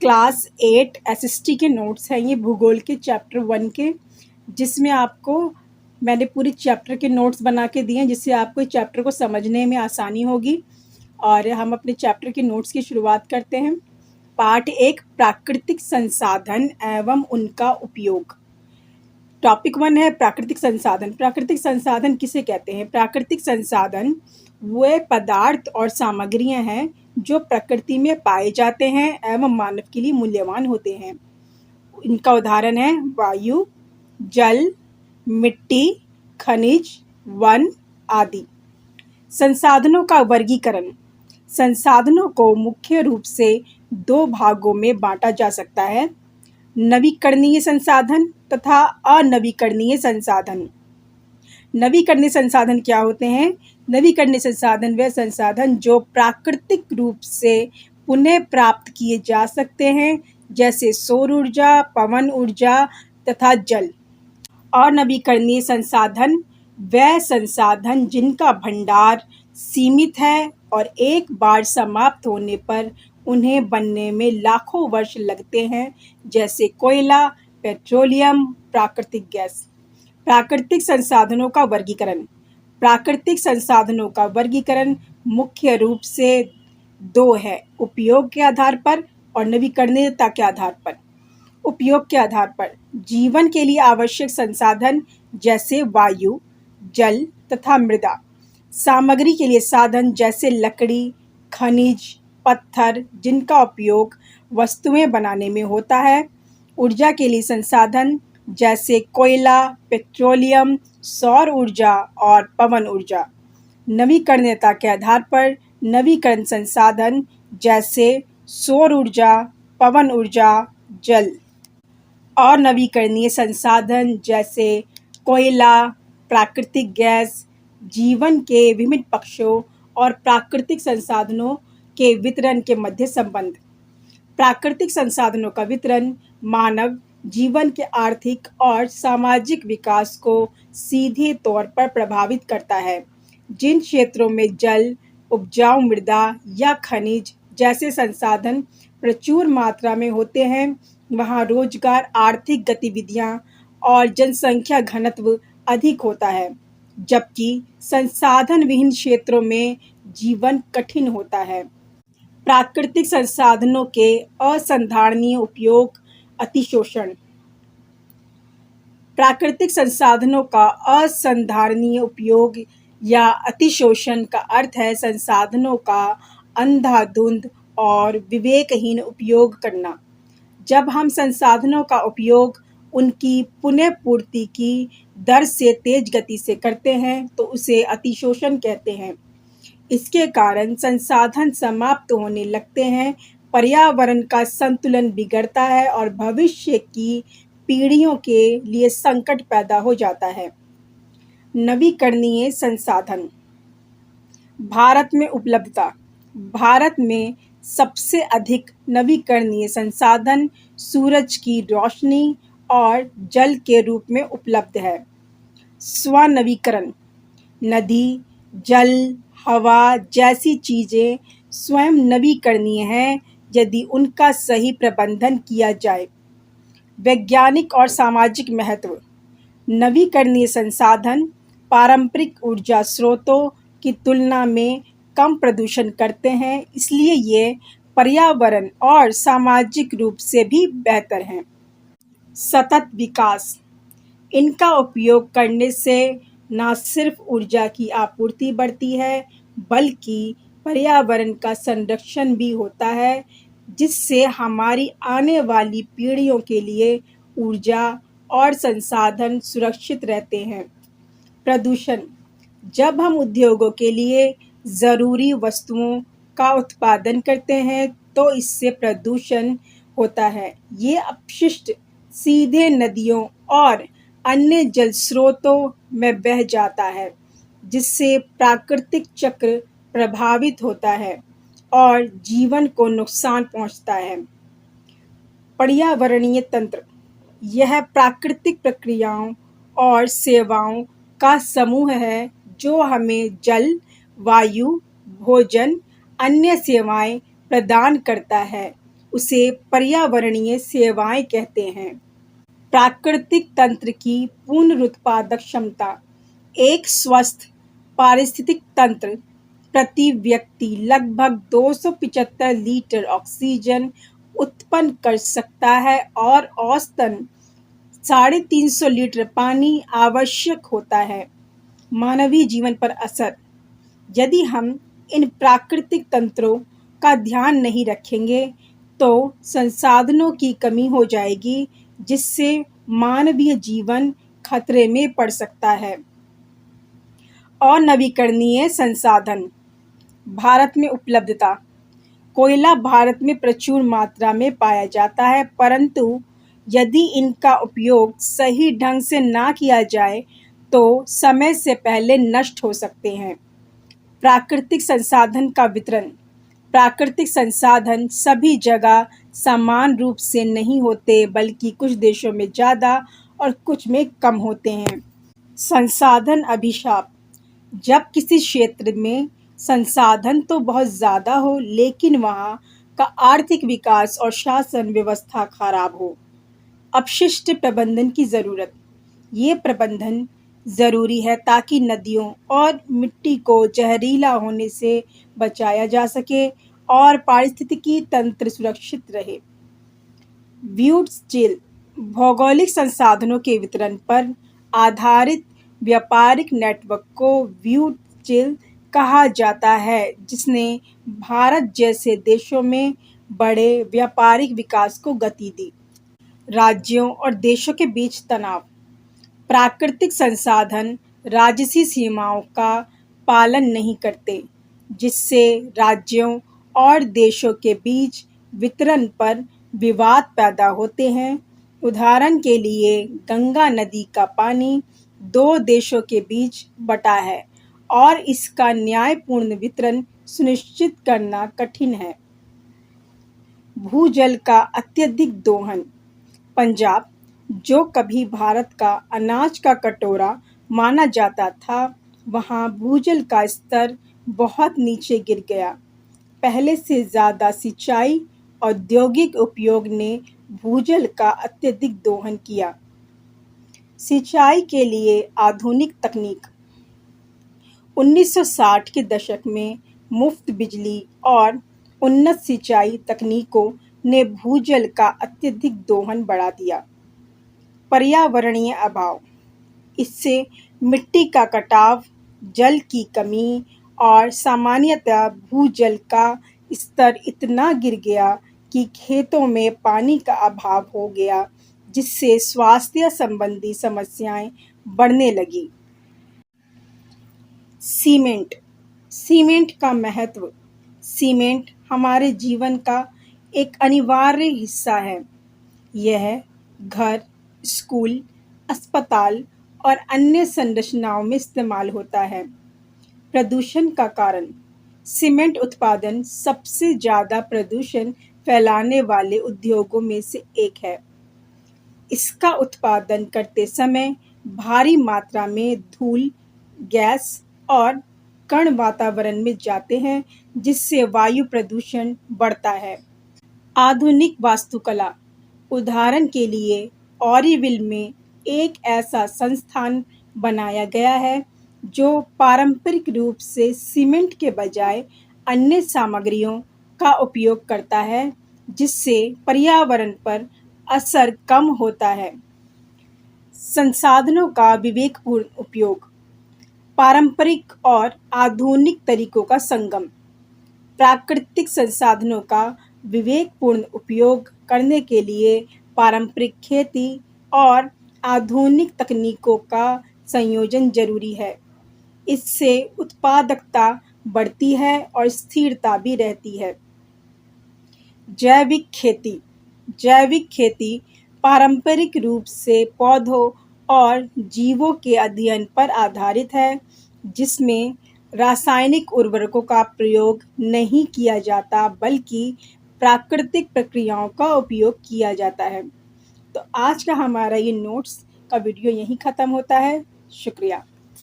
Class 8 SST के notes हैं ये भूगोल के चैप्टर 1 के, जिसमें आपको मैंने पूरी चैप्टर के नोट्स बना के दिए हैं, जिससे आपको इस चैप्टर को समझने में आसानी होगी। और हम अपने चैप्टर के नोट्स की शुरुआत करते हैं। पार्ट 1 प्राकृतिक संसाधन एवं उनका उपयोग। टॉपिक 1 है प्राकृतिक संसाधन। प्राकृतिक संसाधन किसे कहते हैं? प्राकृतिक संसाधन वे पदार्थ और सामग्रियां हैं जो प्रकृति में पाए जाते हैं एवं मानव के लिए मूल्यवान होते हैं। इनका उदाहरण है वायु, जल, मिट्टी, खनिज, वन आदि। संसाधनों का वर्गीकरण। संसाधनों को मुख्य रूप से 2 भागों में बांटा जा सकता है, नवीकरणीय संसाधन तथा अनवीकरणीय संसाधन। नवीकरणीय संसाधन क्या होते हैं? नवीकरणीय संसाधन वे संसाधन जो प्राकृतिक रूप से पुनः प्राप्त किए जा सकते हैं, जैसे सौर ऊर्जा, पवन ऊर्जा तथा जल। और नवीकरणीय संसाधन वे संसाधन जिनका भंडार सीमित है और एक बार समाप्त होने पर उन्हें बनने में लाखों वर्ष लगते हैं, जैसे कोयला, पेट्रोलियम, प्राकृतिक गैस। प्राकृतिक संसाधनों का वर्गीकरण। प्राकृतिक संसाधनों का वर्गीकरण मुख्य रूप से 2 है, उपयोग के आधार पर और नवीकरणीयता के आधार पर। उपयोग के आधार पर जीवन के लिए आवश्यक संसाधन जैसे वायु, जल तथा मृदा। सामग्री के लिए साधन जैसे लकड़ी, खनिज, पत्थर जिनका उपयोग वस्तुएं बनाने में होता है। ऊर्जा के लिए संसाधन जैसे कोयला, पेट्रोलियम, सौर ऊर्जा और पवन ऊर्जा। नवीकरणीयता के आधार पर नवीकरण संसाधन जैसे सौर ऊर्जा, पवन ऊर्जा, जल। और नवीकरणीय संसाधन जैसे कोयला, प्राकृतिक गैस। जीवन के विभिन्न पक्षों और प्राकृतिक संसाधनों के वितरण के मध्य संबंध। प्राकृतिक संसाधनों का वितरण मानव जीवन के आर्थिक और सामाजिक विकास को सीधे तौर पर प्रभावित करता है। जिन क्षेत्रों में जल, उपजाऊ मृदा या खनिज जैसे संसाधन प्रचुर मात्रा में होते हैं, वहाँ रोजगार, आर्थिक गतिविधियाँ और जनसंख्या घनत्व अधिक होता है, जबकि संसाधन विहीन क्षेत्रों में जीवन कठिन होता है। प्राकृतिक संसाधनों के असंधारणीय उपयोग, अतिशोषण। प्राकृतिक संसाधनों का असंधारणीय उपयोग या अतिशोषण का अर्थ है संसाधनों का अंधाधुंध और विवेकहीन उपयोग करना। जब हम संसाधनों का उपयोग उनकी पुनः पूर्ति की दर से तेज गति से करते हैं तो उसे अतिशोषण कहते हैं। इसके कारण संसाधन समाप्त होने लगते हैं, पर्यावरण का संतुलन बिगड़ता है और भविष्य की पीढ़ियों के लिए संकट पैदा हो जाता है। नवीकरणीय संसाधन। भारत में उपलब्धता। भारत में सबसे अधिक नवीकरणीय संसाधन सूरज की रोशनी और जल के रूप में उपलब्ध है। स्वनवीकरण। नदी, जल, हवा जैसी चीज़ें स्वयं नवीकरणीय हैं यदि उनका सही प्रबंधन किया जाए। वैज्ञानिक और सामाजिक महत्व। नवीकरणीय संसाधन पारंपरिक ऊर्जा स्रोतों की तुलना में कम प्रदूषण करते हैं, इसलिए ये पर्यावरण और सामाजिक रूप से भी बेहतर हैं। सतत विकास। इनका उपयोग करने से न सिर्फ ऊर्जा की आपूर्ति बढ़ती है, बल्कि पर्यावरण का संरक्षण भी होता है, जिससे हमारी आने वाली पीढ़ियों के लिए ऊर्जा और संसाधन सुरक्षित रहते हैं। प्रदूषण। जब हम उद्योगों के लिए ज़रूरी वस्तुओं का उत्पादन करते हैं तो इससे प्रदूषण होता है। ये अपशिष्ट सीधे नदियों और अन्य जल स्रोतों में बह जाता है, जिससे प्राकृतिक चक्र प्रभावित होता है और जीवन को नुकसान पहुंचता है। पर्यावरणीय तंत्र। यह प्राकृतिक प्रक्रियाओं और सेवाओं का समूह है जो हमें जल, वायु, भोजन, अन्य सेवाएं प्रदान करता है। उसे पर्यावरणीय सेवाएं कहते हैं। प्राकृतिक तंत्र की पुनरुत्पादक क्षमता। एक स्वस्थ पारिस्थितिक तंत्र प्रति व्यक्ति लगभग 275 लीटर ऑक्सीजन उत्पन्न कर सकता है और औसतन 350 लीटर पानी आवश्यक होता है। मानवीय जीवन पर असर। यदि हम इन प्राकृतिक तंत्रों का ध्यान नहीं रखेंगे तो संसाधनों की कमी हो जाएगी, जिससे मानवीय जीवन खतरे में पड़ सकता है। और नवीकरणीय संसाधन। भारत में उपलब्धता। कोयला भारत में प्रचुर मात्रा में पाया जाता है, परंतु यदि इनका उपयोग सही ढंग से ना किया जाए तो समय से पहले नष्ट हो सकते हैं। प्राकृतिक संसाधन का वितरण। प्राकृतिक संसाधन सभी जगह समान रूप से नहीं होते, बल्कि कुछ देशों में ज़्यादा और कुछ में कम होते हैं। संसाधन अभिशाप। जब किसी क्षेत्र में संसाधन तो बहुत ज़्यादा हो, लेकिन वहाँ का आर्थिक विकास और शासन व्यवस्था खराब हो। अपशिष्ट प्रबंधन की ज़रूरत। ये प्रबंधन ज़रूरी है ताकि नदियों और मिट्टी को जहरीला होने से बचाया जा सके और पारिस्थितिकी तंत्र सुरक्षित रहे। व्युत्चिल। भौगोलिक संसाधनों के वितरण पर आधारित व्यापारिक नेटवर्क को व्युत्चिल कहा जाता है, जिसने भारत जैसे देशों में बड़े व्यापारिक विकास को गति दी। राज्यों और देशों के बीच तनाव। प्राकृतिक संसाधन राजसी सीमाओं का पालन नहीं करते, जिससे राज्यों और देशों के बीच वितरण पर विवाद पैदा होते हैं। उदाहरण के लिए, गंगा नदी का पानी 2 देशों के बीच बटा है और इसका न्यायपूर्ण वितरण सुनिश्चित करना कठिन है। भूजल का अत्यधिक दोहन। पंजाब, जो कभी भारत का अनाज का कटोरा माना जाता था, वहाँ भूजल का स्तर बहुत नीचे गिर गया। पहले से ज़्यादा सिंचाई, औद्योगिक उपयोग ने भूजल का अत्यधिक दोहन किया। सिंचाई के लिए आधुनिक तकनीक। 1960 के दशक में मुफ्त बिजली और उन्नत सिंचाई तकनीकों ने भूजल का अत्यधिक दोहन बढ़ा दिया। पर्यावरणीय अभाव। इससे मिट्टी का कटाव, जल की कमी और सामान्यतः भूजल का स्तर इतना गिर गया कि खेतों में पानी का अभाव हो गया, जिससे स्वास्थ्य संबंधी समस्याएं बढ़ने लगी। सीमेंट। सीमेंट का महत्व। सीमेंट हमारे जीवन का एक अनिवार्य हिस्सा है। यह घर, स्कूल, अस्पताल और अन्य संरचनाओं में इस्तेमाल होता है। प्रदूषण का कारण। सीमेंट उत्पादन सबसे ज़्यादा प्रदूषण फैलाने वाले उद्योगों में से एक है। इसका उत्पादन करते समय भारी मात्रा में धूल, गैस और कण वातावरण में जाते हैं, जिससे वायु प्रदूषण बढ़ता है। आधुनिक वास्तुकला। उदाहरण के लिए, ऑरीविल में एक ऐसा संस्थान बनाया गया है जो पारंपरिक रूप से सीमेंट के बजाय अन्य सामग्रियों का उपयोग करता है, जिससे पर्यावरण पर असर कम होता है। संसाधनों का विवेकपूर्ण उपयोग। पारंपरिक और आधुनिक तरीकों का संगम। प्राकृतिक संसाधनों का विवेकपूर्ण उपयोग करने के लिए पारंपरिक खेती और आधुनिक तकनीकों का संयोजन जरूरी है। इससे उत्पादकता बढ़ती है और स्थिरता भी रहती है। जैविक खेती। जैविक खेती पारंपरिक रूप से पौधों और जीवों के अध्ययन पर आधारित है, जिसमें रासायनिक उर्वरकों का प्रयोग नहीं किया जाता, बल्कि प्राकृतिक प्रक्रियाओं का उपयोग किया जाता है। तो आज का हमारा ये नोट्स का वीडियो यहीं ख़त्म होता है। शुक्रिया।